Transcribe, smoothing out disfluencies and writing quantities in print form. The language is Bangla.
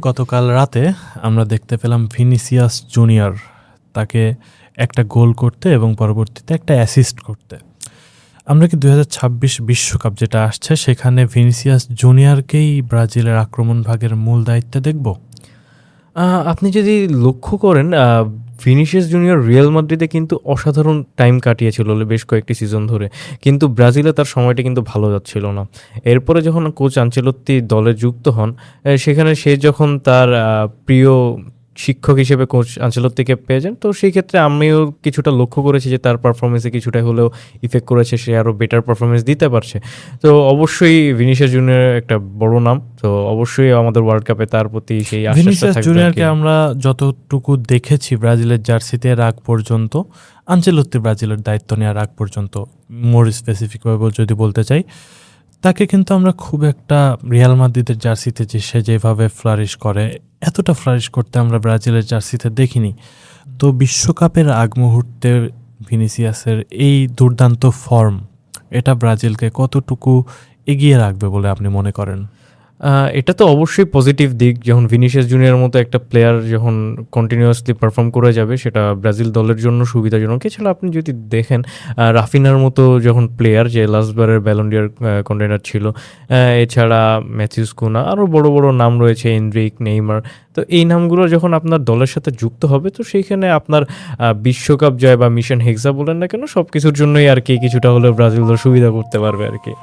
গতকাল রাতে আমরা দেখতে পেলাম ভিনিসিয়াস জুনিয়র তাকে একটা গোল করতে এবং পরবর্তীতে একটা অ্যাসিস্ট করতে। আমরা কি 2026 বিশ্বকাপ যেটা আসছে সেখানে ভিনিসিয়াস জুনিয়রকেই ব্রাজিলের আক্রমণ ভাগের মূল দায়িত্বে দেখব? আপনি যদি লক্ষ্য করেন ভিনিসিয়াস জুনিয়র রিয়াল মাদ্রিদে কিন্তু অসাধারণ টাইম কাটিয়েছিল বেশ কয়েকটি সিজন ধরে, কিন্তু ব্রাজিলে তার সময়টা কিন্তু ভালো যাচ্ছিল না। এরপরে যখন কোচ আনচেলত্তি দলে যুক্ত হন, সেখানে সে যখন তার প্রিয় শিক্ষক হিসেবে কোচ আনচেলত্তিকে পেয়ে যান, তো সেই ক্ষেত্রে আমিও কিছুটা লক্ষ্য করেছি যে তার পারফরমেন্সে কিছুটা হলেও ইফেক্ট করেছে, সে আরও বেটার পারফরমেন্স দিতে পারছে। তো অবশ্যই ভিনিসিয়াস জুনিয়র একটা বড় নাম, তো অবশ্যই আমাদের ওয়ার্ল্ড কাপে তার প্রতি সেই আশাটা ভিনিসিয়াস থাকবে। জুনিয়রকে আমরা যতটুকু দেখেছি ব্রাজিলের জার্সিতে আগ পর্যন্ত, আনচেলত্তি ব্রাজিলের দায়িত্ব নেওয়ার আগ পর্যন্ত, মোর স্পেসিফিকভাবে যদি বলতে চাই, তাকে কিন্তু আমরা খুব একটা রিয়াল মাদ্রিদের জার্সিতে যে সে যেভাবে ফ্লারিশ করে, এতটা ফ্লারিশ করতে আমরা ব্রাজিলের জার্সিতে দেখিনি। তো বিশ্বকাপের আগ মুহূর্তে ভিনিসিয়াসের এই দুর্দান্ত ফর্ম, এটা ব্রাজিলকে কতটুকু এগিয়ে রাখবে বলে আপনি মনে করেন? এটা তো অবশ্যই পজিটিভ দিক, যখন ভিনিসিয়াস জুনিয়রের মতো একটা প্লেয়ার যখন কন্টিনিউয়াসলি পারফর্ম করে যাবে, সেটা ব্রাজিল দলের জন্য সুবিধাজনক। এছাড়া আপনি যদি দেখেন রাফিনার মতো যখন প্লেয়ার, যে লাস্টবারের ব্যালন ডি'অর কন্টেন্ডার ছিল, এছাড়া ম্যাথিউস কুনা, আরও বড় বড় নাম রয়েছে, এনরিক, নেইমার। তো এই নামগুলো যখন আপনার দলের সাথে যুক্ত হবে, তো সেইখানে আপনার বিশ্বকাপ জয় বা মিশন হেক্সা বলেন না কেন, সব কিছুর জন্যই আর কি কিছুটা হলেও ব্রাজিল দল সুবিধা করতে পারবে আর কি।